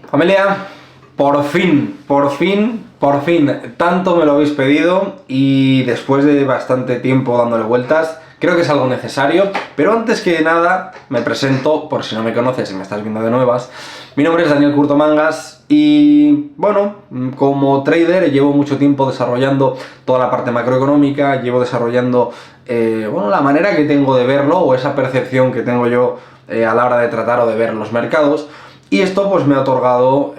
Familia, por fin, tanto me lo habéis pedido y después de bastante tiempo dándole vueltas, creo que es algo necesario, pero antes que nada me presento, por si no me conoces y me estás viendo de nuevas. Mi nombre es Daniel Curto Mangas y bueno, como trader llevo mucho tiempo desarrollando toda la parte macroeconómica, llevo desarrollando la manera que tengo de verlo o esa percepción que tengo yo a la hora de tratar o de ver los mercados. Y esto pues me ha otorgado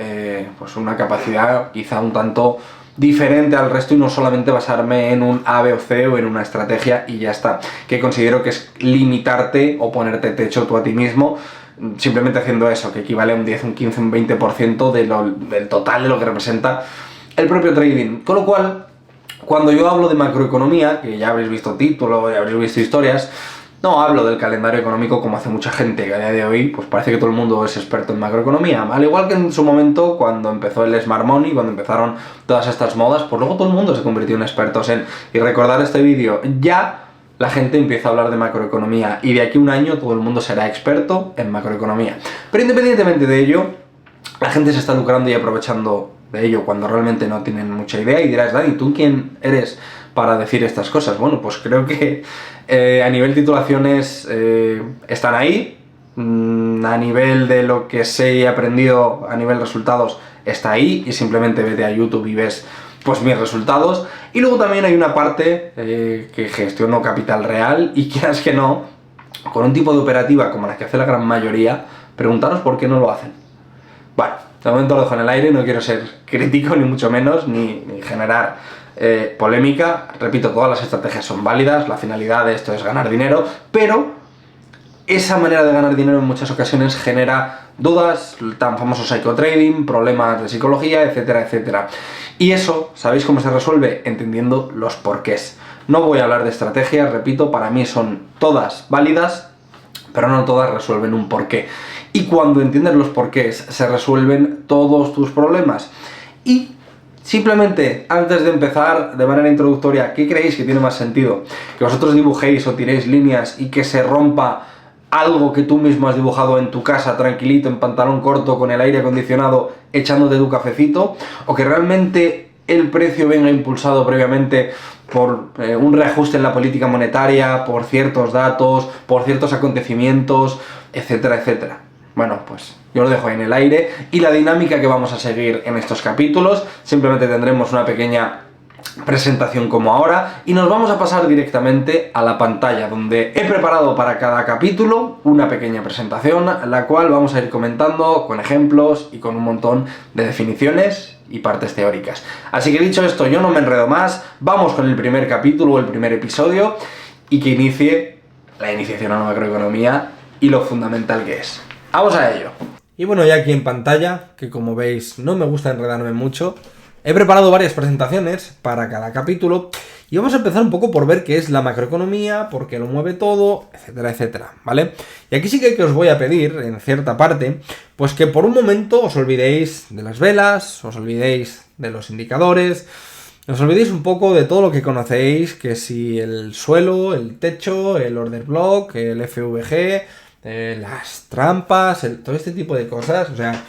pues una capacidad quizá un tanto diferente al resto y no solamente basarme en un A, B o C o en una estrategia y ya está, que considero que es limitarte o ponerte techo tú a ti mismo simplemente haciendo eso, que equivale a un 10, un 15, un 20% del total de lo que representa el propio trading. Con lo cual, cuando yo hablo de macroeconomía, que ya habréis visto título, ya habréis visto historias, no hablo del calendario económico como hace mucha gente, que a día de hoy pues parece que todo el mundo es experto en macroeconomía. Al igual que en su momento, cuando empezó el Smart Money, cuando empezaron todas estas modas, pues luego todo el mundo se convirtió en expertos en... Y recordar este vídeo, ya la gente empieza a hablar de macroeconomía y de aquí a un año todo el mundo será experto en macroeconomía. Pero independientemente de ello, la gente se está lucrando y aprovechando de ello cuando realmente no tienen mucha idea y dirás, Dani, ¿tú quién eres para decir estas cosas? Bueno, pues creo que a nivel titulaciones están ahí, a nivel de lo que sé y he aprendido a nivel resultados está ahí y simplemente vete a YouTube y ves pues mis resultados. Y luego también hay una parte que gestiono capital real y quieras que no, con un tipo de operativa como la que hace la gran mayoría, preguntaros por qué no lo hacen. Bueno, de momento lo dejo en el aire, no quiero ser crítico ni mucho menos, ni generar polémica. Repito, todas las estrategias son válidas, la finalidad de esto es ganar dinero, pero esa manera de ganar dinero en muchas ocasiones genera dudas, el tan famoso psicotrading, problemas de psicología, etcétera, etcétera. Y eso, ¿sabéis cómo se resuelve? Entendiendo los porqués. No voy a hablar de estrategias, repito, para mí son todas válidas, pero no todas resuelven un porqué. Y cuando entiendes los porqués, se resuelven todos tus problemas. Y simplemente, antes de empezar, de manera introductoria, ¿qué creéis que tiene más sentido? ¿Que vosotros dibujéis o tiréis líneas y que se rompa algo que tú mismo has dibujado en tu casa, tranquilito, en pantalón corto, con el aire acondicionado, echándote tu cafecito? ¿O que realmente el precio venga impulsado previamente por un reajuste en la política monetaria, por ciertos datos, por ciertos acontecimientos, etcétera, etcétera? Bueno, pues yo lo dejo ahí en el aire. Y la dinámica que vamos a seguir en estos capítulos, simplemente tendremos una pequeña presentación como ahora y nos vamos a pasar directamente a la pantalla donde he preparado para cada capítulo una pequeña presentación, la cual vamos a ir comentando con ejemplos y con un montón de definiciones y partes teóricas. Así que dicho esto, yo no me enredo más, vamos con el primer capítulo o el primer episodio y que inicie la iniciación a la macroeconomía y lo fundamental que es. ¡Vamos a ello! Y bueno, ya aquí en pantalla, que como veis no me gusta enredarme mucho, he preparado varias presentaciones para cada capítulo y vamos a empezar un poco por ver qué es la macroeconomía, por qué lo mueve todo, etcétera, etcétera, ¿vale? Y aquí sí que os voy a pedir, en cierta parte, pues que por un momento os olvidéis de las velas, os olvidéis de los indicadores, os olvidéis un poco de todo lo que conocéis, que si el suelo, el techo, el order block, el FVG, las trampas, todo este tipo de cosas, o sea,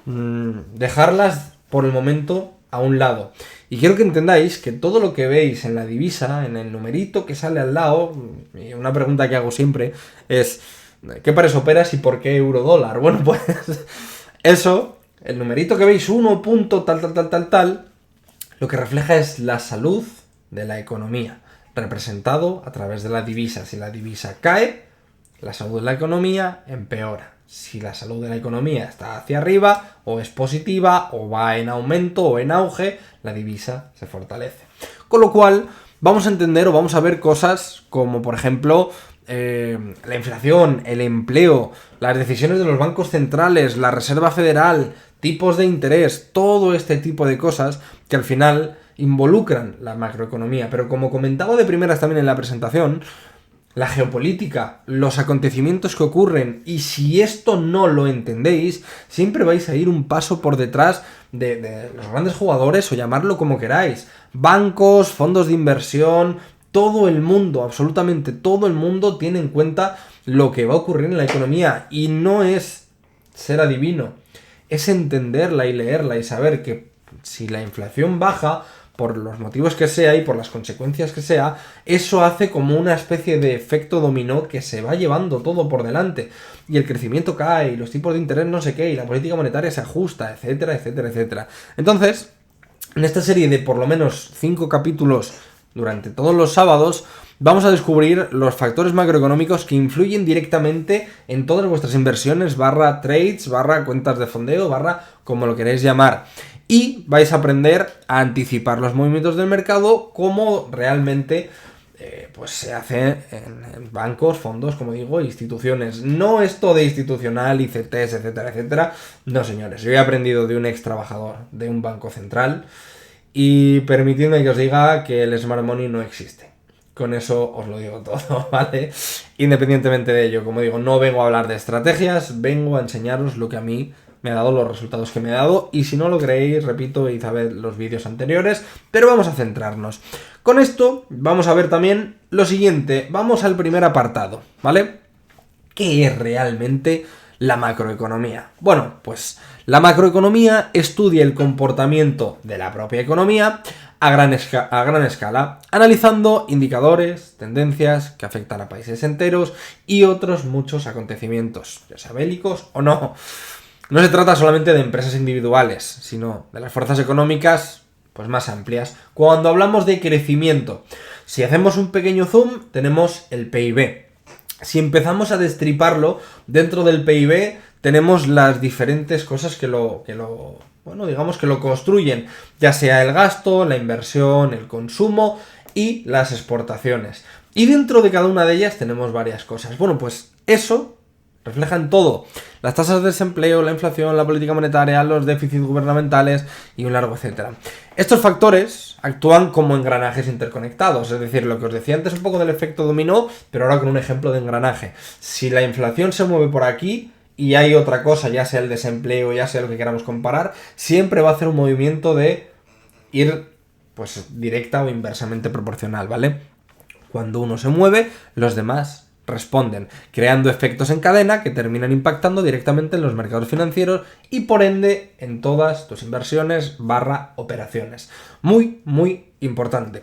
dejarlas por el momento a un lado. Y quiero que entendáis que todo lo que veis en la divisa, en el numerito que sale al lado, y una pregunta que hago siempre es ¿qué pares operas y por qué euro-dólar? Bueno, pues eso, el numerito que veis, 1 punto tal, lo que refleja es la salud de la economía, representado a través de la divisa. Si la divisa cae, la salud de la economía empeora. Si la salud de la economía está hacia arriba, o es positiva, o va en aumento, o en auge, la divisa se fortalece. Con lo cual, vamos a entender o vamos a ver cosas como, por ejemplo, la inflación, el empleo, las decisiones de los bancos centrales, la Reserva Federal, tipos de interés, todo este tipo de cosas que al final involucran la macroeconomía. Pero como comentaba de primeras también en la presentación, la geopolítica, los acontecimientos que ocurren, y si esto no lo entendéis, siempre vais a ir un paso por detrás de los grandes jugadores, o llamarlo como queráis, bancos, fondos de inversión, todo el mundo, absolutamente todo el mundo tiene en cuenta lo que va a ocurrir en la economía, y no es ser adivino, es entenderla y leerla y saber que si la inflación baja, por los motivos que sea y por las consecuencias que sea, eso hace como una especie de efecto dominó que se va llevando todo por delante. Y el crecimiento cae, y los tipos de interés no sé qué, y la política monetaria se ajusta, etcétera, etcétera, etcétera. Entonces, en esta serie de por lo menos 5 capítulos durante todos los sábados, vamos a descubrir los factores macroeconómicos que influyen directamente en todas vuestras inversiones, trades, cuentas de fondeo, como lo queréis llamar. Y vais a aprender a anticipar los movimientos del mercado como realmente pues se hace en bancos, fondos, como digo, instituciones. No esto de institucional, ICTs, etcétera, etcétera. No, señores. Yo he aprendido de un ex trabajador de un banco central y permitidme que os diga que el Smart Money no existe. Con eso os lo digo todo, ¿vale? Independientemente de ello, como digo, no vengo a hablar de estrategias, vengo a enseñaros lo que a mí me ha dado, los resultados que me ha dado, y si no lo creéis, repito, id a ver los vídeos anteriores, pero vamos a centrarnos. Con esto vamos a ver también lo siguiente, vamos al primer apartado, ¿vale? ¿Qué es realmente la macroeconomía? Bueno, pues la macroeconomía estudia el comportamiento de la propia economía a gran escala, analizando indicadores, tendencias que afectan a países enteros y otros muchos acontecimientos, ya sea bélicos o no. No se trata solamente de empresas individuales, sino de las fuerzas económicas pues más amplias. Cuando hablamos de crecimiento, si hacemos un pequeño zoom, tenemos el PIB. Si empezamos a destriparlo, dentro del PIB tenemos las diferentes cosas que lo construyen, ya sea el gasto, la inversión, el consumo y las exportaciones. Y dentro de cada una de ellas tenemos varias cosas. Bueno, pues eso refleja en todo. Las tasas de desempleo, la inflación, la política monetaria, los déficits gubernamentales y un largo etcétera. Estos factores actúan como engranajes interconectados, es decir, lo que os decía antes un poco del efecto dominó, pero ahora con un ejemplo de engranaje. Si la inflación se mueve por aquí y hay otra cosa, ya sea el desempleo, ya sea lo que queramos comparar, siempre va a hacer un movimiento de ir pues directa o inversamente proporcional, ¿vale? Cuando uno se mueve, los demás responden, creando efectos en cadena que terminan impactando directamente en los mercados financieros y por ende en todas tus inversiones operaciones. Muy, muy importante.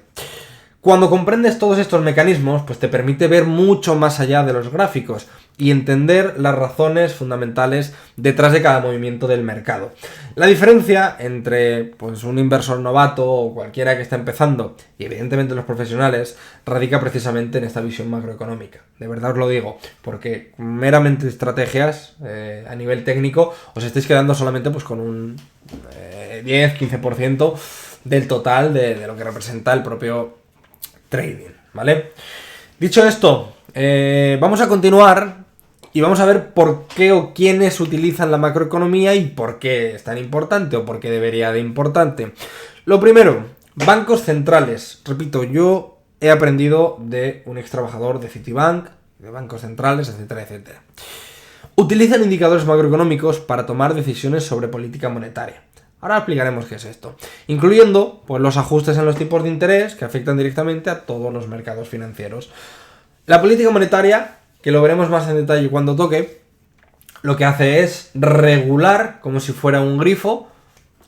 Cuando comprendes todos estos mecanismos, pues te permite ver mucho más allá de los gráficos y entender las razones fundamentales detrás de cada movimiento del mercado. La diferencia entre pues, un inversor novato o cualquiera que está empezando y evidentemente los profesionales radica precisamente en esta visión macroeconómica. De verdad os lo digo, porque meramente estrategias a nivel técnico os estáis quedando solamente pues, con un 10-15% del total de lo que representa el propio trading, ¿vale? Dicho esto, vamos a continuar y vamos a ver por qué o quiénes utilizan la macroeconomía y por qué es tan importante o por qué debería de importante. Lo primero, bancos centrales. Repito, yo he aprendido de un ex trabajador de Citibank, de bancos centrales, etcétera, etcétera. Utilizan indicadores macroeconómicos para tomar decisiones sobre política monetaria. Ahora explicaremos qué es esto, incluyendo pues, los ajustes en los tipos de interés que afectan directamente a todos los mercados financieros. La política monetaria, que lo veremos más en detalle cuando toque, lo que hace es regular, como si fuera un grifo,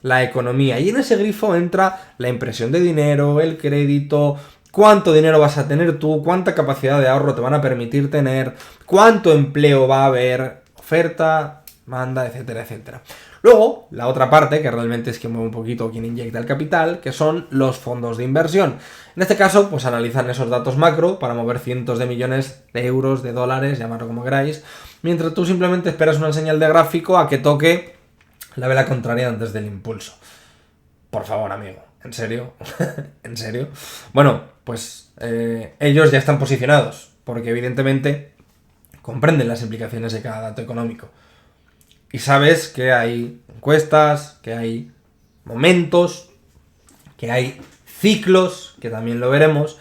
la economía. Y en ese grifo entra la impresión de dinero, el crédito, cuánto dinero vas a tener tú, cuánta capacidad de ahorro te van a permitir tener, cuánto empleo va a haber, oferta, demanda, etcétera, etcétera. Luego, la otra parte, que realmente es que mueve un poquito quien inyecta el capital, que son los fondos de inversión. En este caso, pues analizan esos datos macro para mover cientos de millones de euros, de dólares, llamarlo como queráis, mientras tú simplemente esperas una señal de gráfico a que toque la vela contraria antes del impulso. Por favor, amigo, ¿en serio? ¿En serio? Bueno, pues ellos ya están posicionados, porque evidentemente comprenden las implicaciones de cada dato económico. Y sabes que hay encuestas, que hay momentos, que hay ciclos, que también lo veremos,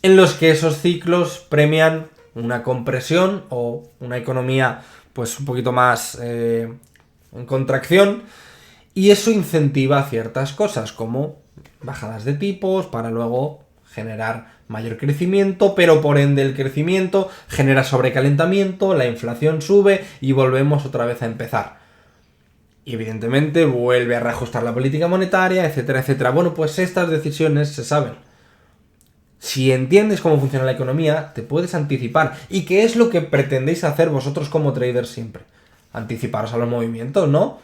en los que esos ciclos premian una compresión o una economía pues un poquito más en contracción, y eso incentiva ciertas cosas como bajadas de tipos para luego generar mayor crecimiento, pero por ende el crecimiento genera sobrecalentamiento, la inflación sube y volvemos otra vez a empezar. Y evidentemente vuelve a reajustar la política monetaria, etcétera, etcétera. Bueno, pues estas decisiones se saben. Si entiendes cómo funciona la economía, te puedes anticipar. ¿Y qué es lo que pretendéis hacer vosotros como traders siempre? Anticiparos a los movimientos, ¿no?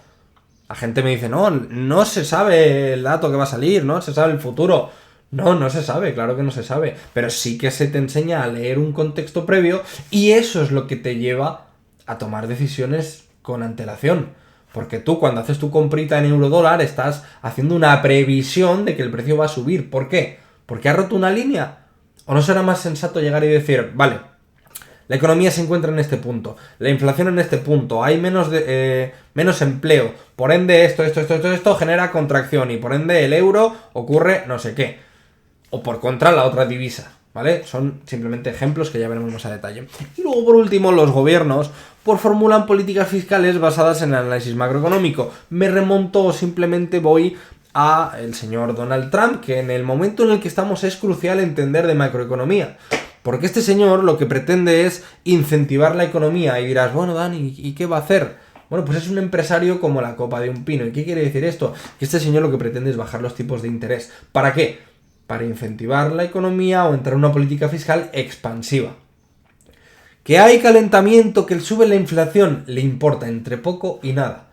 La gente me dice, no se sabe el dato que va a salir, no se sabe el futuro. No se sabe, claro que no se sabe. Pero sí que se te enseña a leer un contexto previo y eso es lo que te lleva a tomar decisiones con antelación. Porque tú cuando haces tu comprita en euro-dólar estás haciendo una previsión de que el precio va a subir. ¿Por qué? ¿Porque ha roto una línea? ¿O no será más sensato llegar y decir, vale, la economía se encuentra en este punto, la inflación en este punto, hay menos empleo, por ende esto genera contracción y por ende el euro ocurre no sé qué. O por contra la otra divisa, ¿vale? Son simplemente ejemplos que ya veremos más a detalle. Y luego por último los gobiernos formulan políticas fiscales basadas en el análisis macroeconómico. Me remonto o simplemente voy a el señor Donald Trump, que en el momento en el que estamos es crucial entender de macroeconomía. Porque este señor lo que pretende es incentivar la economía y dirás, bueno, Dani, ¿y qué va a hacer? Bueno, pues es un empresario como la copa de un pino. ¿Y qué quiere decir esto? Que este señor lo que pretende es bajar los tipos de interés. ¿Para qué? Para incentivar la economía o entrar en una política fiscal expansiva. ¿Que hay calentamiento, que sube la inflación? Le importa entre poco y nada.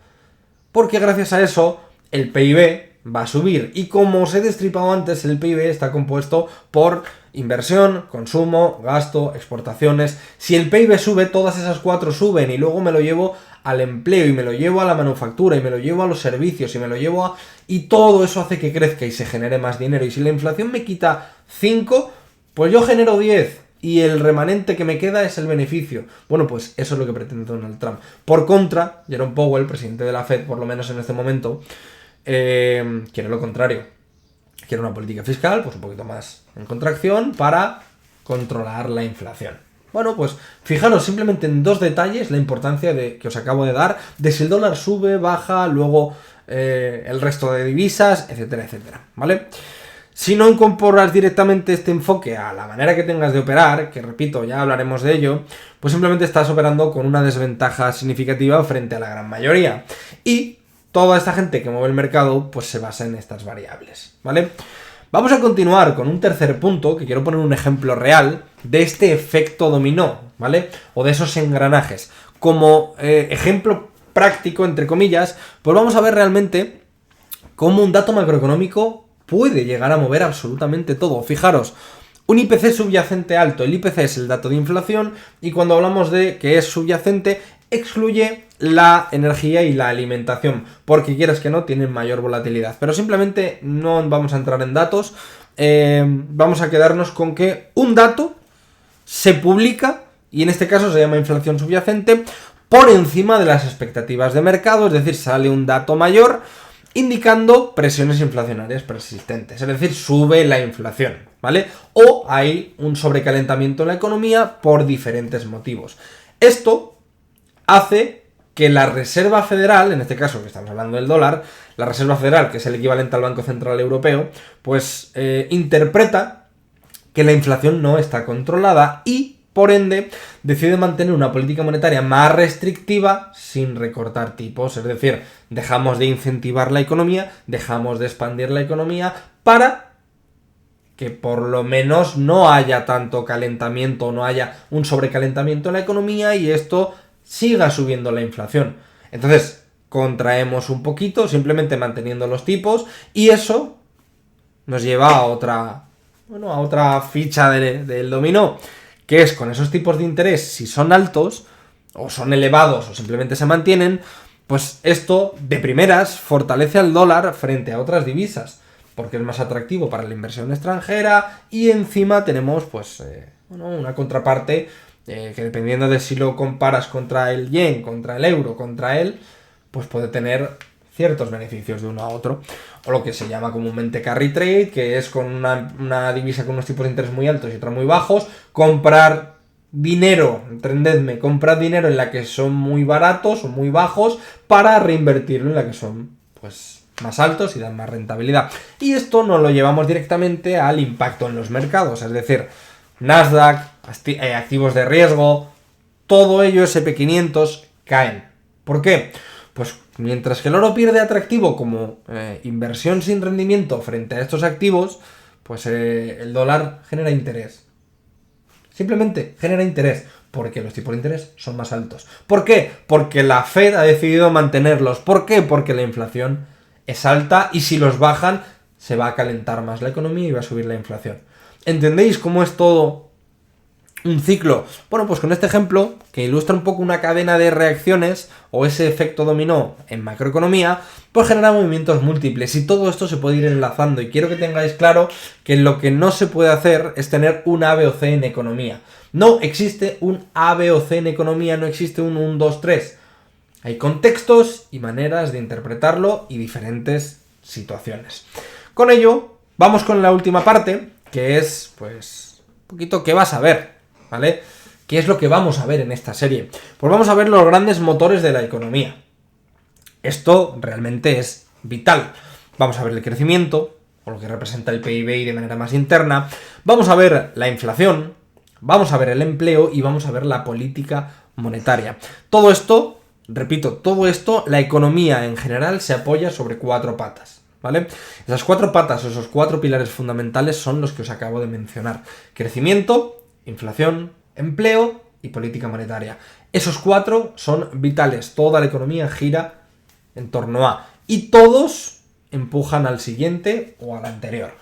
Porque gracias a eso el PIB va a subir. Y como os he destripado antes, el PIB está compuesto por inversión, consumo, gasto, exportaciones. Si el PIB sube, todas esas cuatro suben y luego me lo llevo al empleo y me lo llevo a la manufactura y me lo llevo a los servicios y me lo llevo a... Y todo eso hace que crezca y se genere más dinero. Y si la inflación me quita 5, pues yo genero 10 y el remanente que me queda es el beneficio. Bueno, pues eso es lo que pretende Donald Trump. Por contra, Jerome Powell, presidente de la Fed, por lo menos en este momento, quiere lo contrario. Quiere una política fiscal, pues un poquito más en contracción para controlar la inflación. Bueno, pues fijaros simplemente en dos detalles la importancia que os acabo de dar, de si el dólar sube, baja, luego el resto de divisas, etcétera, etcétera, ¿vale? Si no incorporas directamente este enfoque a la manera que tengas de operar, que repito, ya hablaremos de ello, pues simplemente estás operando con una desventaja significativa frente a la gran mayoría. Y toda esta gente que mueve el mercado, pues se basa en estas variables, ¿vale? Vamos a continuar con un tercer punto, que quiero poner un ejemplo real de este efecto dominó, ¿vale? O de esos engranajes. Como ejemplo práctico, entre comillas, pues vamos a ver realmente cómo un dato macroeconómico puede llegar a mover absolutamente todo. Fijaros, un IPC subyacente alto, el IPC es el dato de inflación, y cuando hablamos de que es subyacente, excluye la energía y la alimentación, porque quieras que no, tienen mayor volatilidad. Pero simplemente no vamos a entrar en datos, vamos a quedarnos con que un dato se publica, y en este caso se llama inflación subyacente, por encima de las expectativas de mercado, es decir, sale un dato mayor, indicando presiones inflacionarias persistentes, es decir, sube la inflación, ¿vale? O hay un sobrecalentamiento en la economía por diferentes motivos. Esto hace que la Reserva Federal, en este caso que estamos hablando del dólar, la Reserva Federal, que es el equivalente al Banco Central Europeo, pues interpreta que la inflación no está controlada y, por ende, decide mantener una política monetaria más restrictiva sin recortar tipos. Es decir, dejamos de incentivar la economía, dejamos de expandir la economía para que por lo menos no haya tanto calentamiento, no haya un sobrecalentamiento en la economía y esto siga subiendo la inflación. Entonces, contraemos un poquito, simplemente manteniendo los tipos, y eso nos lleva a otra ficha del dominó, que es con esos tipos de interés, si son altos, o son elevados, o simplemente se mantienen, pues esto, de primeras, fortalece al dólar frente a otras divisas, porque es más atractivo para la inversión extranjera, y encima tenemos, pues, una contraparte que dependiendo de si lo comparas contra el yen, contra el euro, contra él, pues puede tener ciertos beneficios de uno a otro. O lo que se llama comúnmente carry trade, que es con una divisa con unos tipos de interés muy altos y otros muy bajos, comprar dinero, entendedme, comprar dinero en la que son muy baratos o muy bajos para reinvertirlo en la que son, pues, más altos y dan más rentabilidad. Y esto nos lo llevamos directamente al impacto en los mercados, es decir, Nasdaq, activos de riesgo, todo ello, S&P 500, caen. ¿Por qué? Pues mientras que el oro pierde atractivo como inversión sin rendimiento frente a estos activos, pues el dólar genera interés. Simplemente genera interés, porque los tipos de interés son más altos. ¿Por qué? Porque la Fed ha decidido mantenerlos. ¿Por qué? Porque la inflación es alta y si los bajan se va a calentar más la economía y va a subir la inflación. ¿Entendéis cómo es todo un ciclo? Bueno, pues con este ejemplo, que ilustra un poco una cadena de reacciones o ese efecto dominó en macroeconomía, pues genera movimientos múltiples y todo esto se puede ir enlazando. Y quiero que tengáis claro que lo que no se puede hacer es tener un A, B o C en economía. No existe un A, B o C en economía, no existe un 1, 2, 3. Hay contextos y maneras de interpretarlo y diferentes situaciones. Con ello, vamos con la última parte, que es, pues, un poquito qué vas a ver, ¿vale? ¿Qué es lo que vamos a ver en esta serie? Pues vamos a ver los grandes motores de la economía. Esto realmente es vital. Vamos a ver el crecimiento, o lo que representa el PIB de manera más interna. Vamos a ver la inflación, vamos a ver el empleo y vamos a ver la política monetaria. Todo esto, repito, todo esto, la economía en general se apoya sobre 4 patas, ¿vale? Esas 4 patas, esos 4 pilares fundamentales son los que os acabo de mencionar. Crecimiento, inflación, empleo y política monetaria. Esos 4 son vitales. Toda la economía gira en torno a. Y todos empujan al siguiente o al anterior.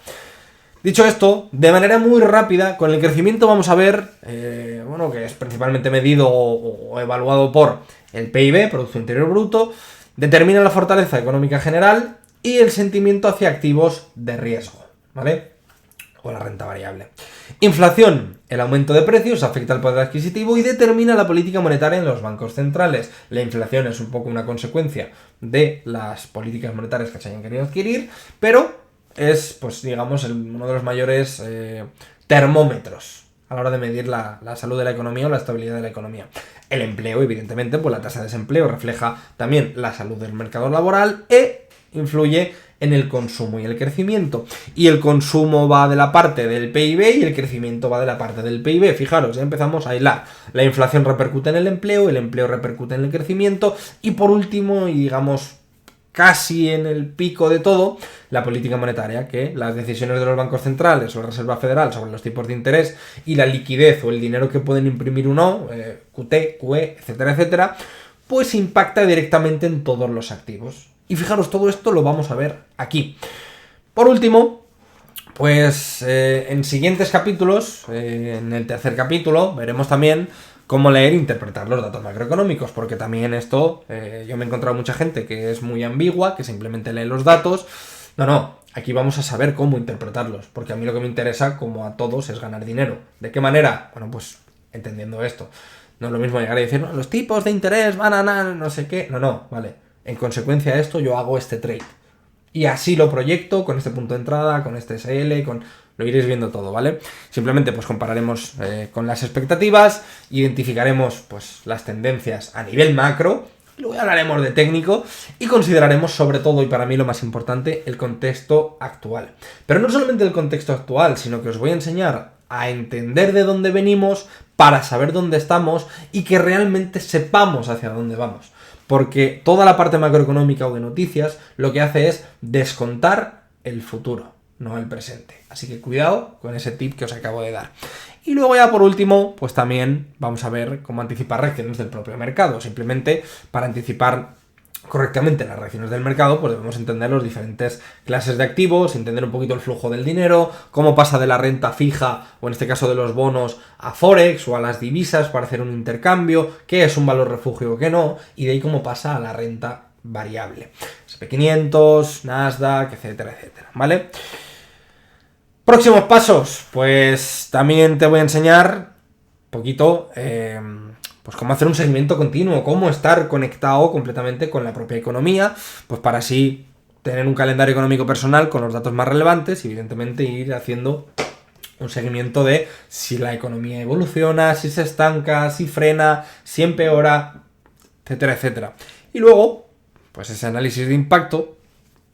Dicho esto, de manera muy rápida, con el crecimiento vamos a ver, que es principalmente medido o evaluado por el PIB, Producto Interior Bruto, determina la fortaleza económica general y el sentimiento hacia activos de riesgo, ¿vale? O la renta variable. Inflación, el aumento de precios afecta al poder adquisitivo y determina la política monetaria en los bancos centrales. La inflación es un poco una consecuencia de las políticas monetarias que se hayan querido adquirir, pero es, pues digamos, uno de los mayores termómetros a la hora de medir la salud de la economía o la estabilidad de la economía. El empleo, evidentemente, pues la tasa de desempleo refleja también la salud del mercado laboral e influye en el consumo y el crecimiento. Y el consumo va de la parte del PIB y el crecimiento va de la parte del PIB. Fijaros, ya empezamos a hilar. La inflación repercute en el empleo repercute en el crecimiento y por último, y digamos casi en el pico de todo, la política monetaria, que las decisiones de los bancos centrales o la Reserva Federal sobre los tipos de interés y la liquidez o el dinero que pueden imprimir o no, QT, QE, etcétera, etcétera, pues impacta directamente en todos los activos. Y fijaros, todo esto lo vamos a ver aquí. Por último, pues en siguientes capítulos, en el tercer capítulo, veremos también cómo leer e interpretar los datos macroeconómicos, porque también esto, yo me he encontrado mucha gente que es muy ambigua, que simplemente lee los datos. No, aquí vamos a saber cómo interpretarlos, porque a mí lo que me interesa, como a todos, es ganar dinero. ¿De qué manera? Bueno, pues entendiendo esto. No es lo mismo llegar y decir, no, los tipos de interés van a no sé qué. No, vale. En consecuencia de esto, yo hago este trade. Y así lo proyecto con este punto de entrada, con este SL, lo iréis viendo todo, ¿vale? Simplemente pues compararemos con las expectativas, identificaremos pues las tendencias a nivel macro, luego hablaremos de técnico y consideraremos sobre todo, y para mí lo más importante, el contexto actual. Pero no solamente el contexto actual, sino que os voy a enseñar a entender de dónde venimos para saber dónde estamos y que realmente sepamos hacia dónde vamos. Porque toda la parte macroeconómica o de noticias lo que hace es descontar el futuro, no el presente. Así que cuidado con ese tip que os acabo de dar. Y luego ya por último, pues también vamos a ver cómo anticipar reacciones del propio mercado. Simplemente para anticipar correctamente las reacciones del mercado, pues debemos entender las diferentes clases de activos, entender un poquito el flujo del dinero, cómo pasa de la renta fija, o en este caso de los bonos, a Forex o a las divisas para hacer un intercambio, qué es un valor refugio o qué no, y de ahí cómo pasa a la renta variable. S&P 500, Nasdaq, etcétera, etcétera, ¿vale? Próximos pasos, pues también te voy a enseñar un poquito pues cómo hacer un seguimiento continuo, cómo estar conectado completamente con la propia economía, pues para así tener un calendario económico personal con los datos más relevantes y evidentemente ir haciendo un seguimiento de si la economía evoluciona, si se estanca, si frena, si empeora, etcétera, etcétera. Y luego, pues ese análisis de impacto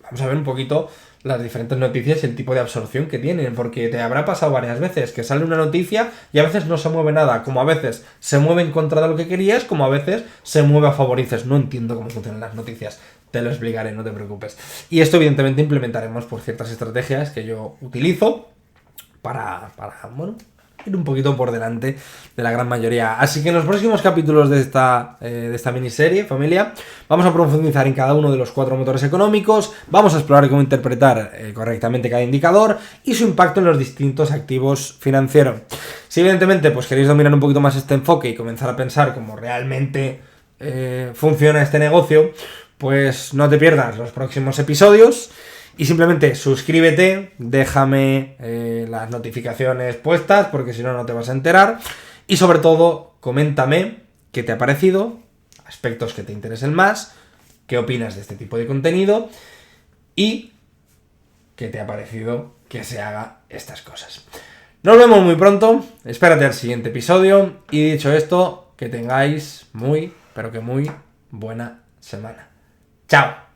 vamos a ver un poquito las diferentes noticias y el tipo de absorción que tienen, porque te habrá pasado varias veces que sale una noticia y a veces no se mueve nada, como a veces se mueve en contra de lo que querías, como a veces se mueve a favor. Y dices, no entiendo cómo funcionan las noticias, te lo explicaré, no te preocupes. Y esto evidentemente implementaremos por ciertas estrategias que yo utilizo para bueno, ir un poquito por delante de la gran mayoría. Así que en los próximos capítulos de esta miniserie, familia, vamos a profundizar en cada uno de los 4 motores económicos, vamos a explorar cómo interpretar correctamente cada indicador y su impacto en los distintos activos financieros. Si evidentemente pues queréis dominar un poquito más este enfoque y comenzar a pensar cómo realmente funciona este negocio, pues no te pierdas los próximos episodios. Y simplemente suscríbete, déjame las notificaciones puestas, porque si no, no te vas a enterar. Y sobre todo, coméntame qué te ha parecido, aspectos que te interesen más, qué opinas de este tipo de contenido y qué te ha parecido que se haga estas cosas. Nos vemos muy pronto, espérate al siguiente episodio y dicho esto, que tengáis muy, pero que muy buena semana. ¡Chao!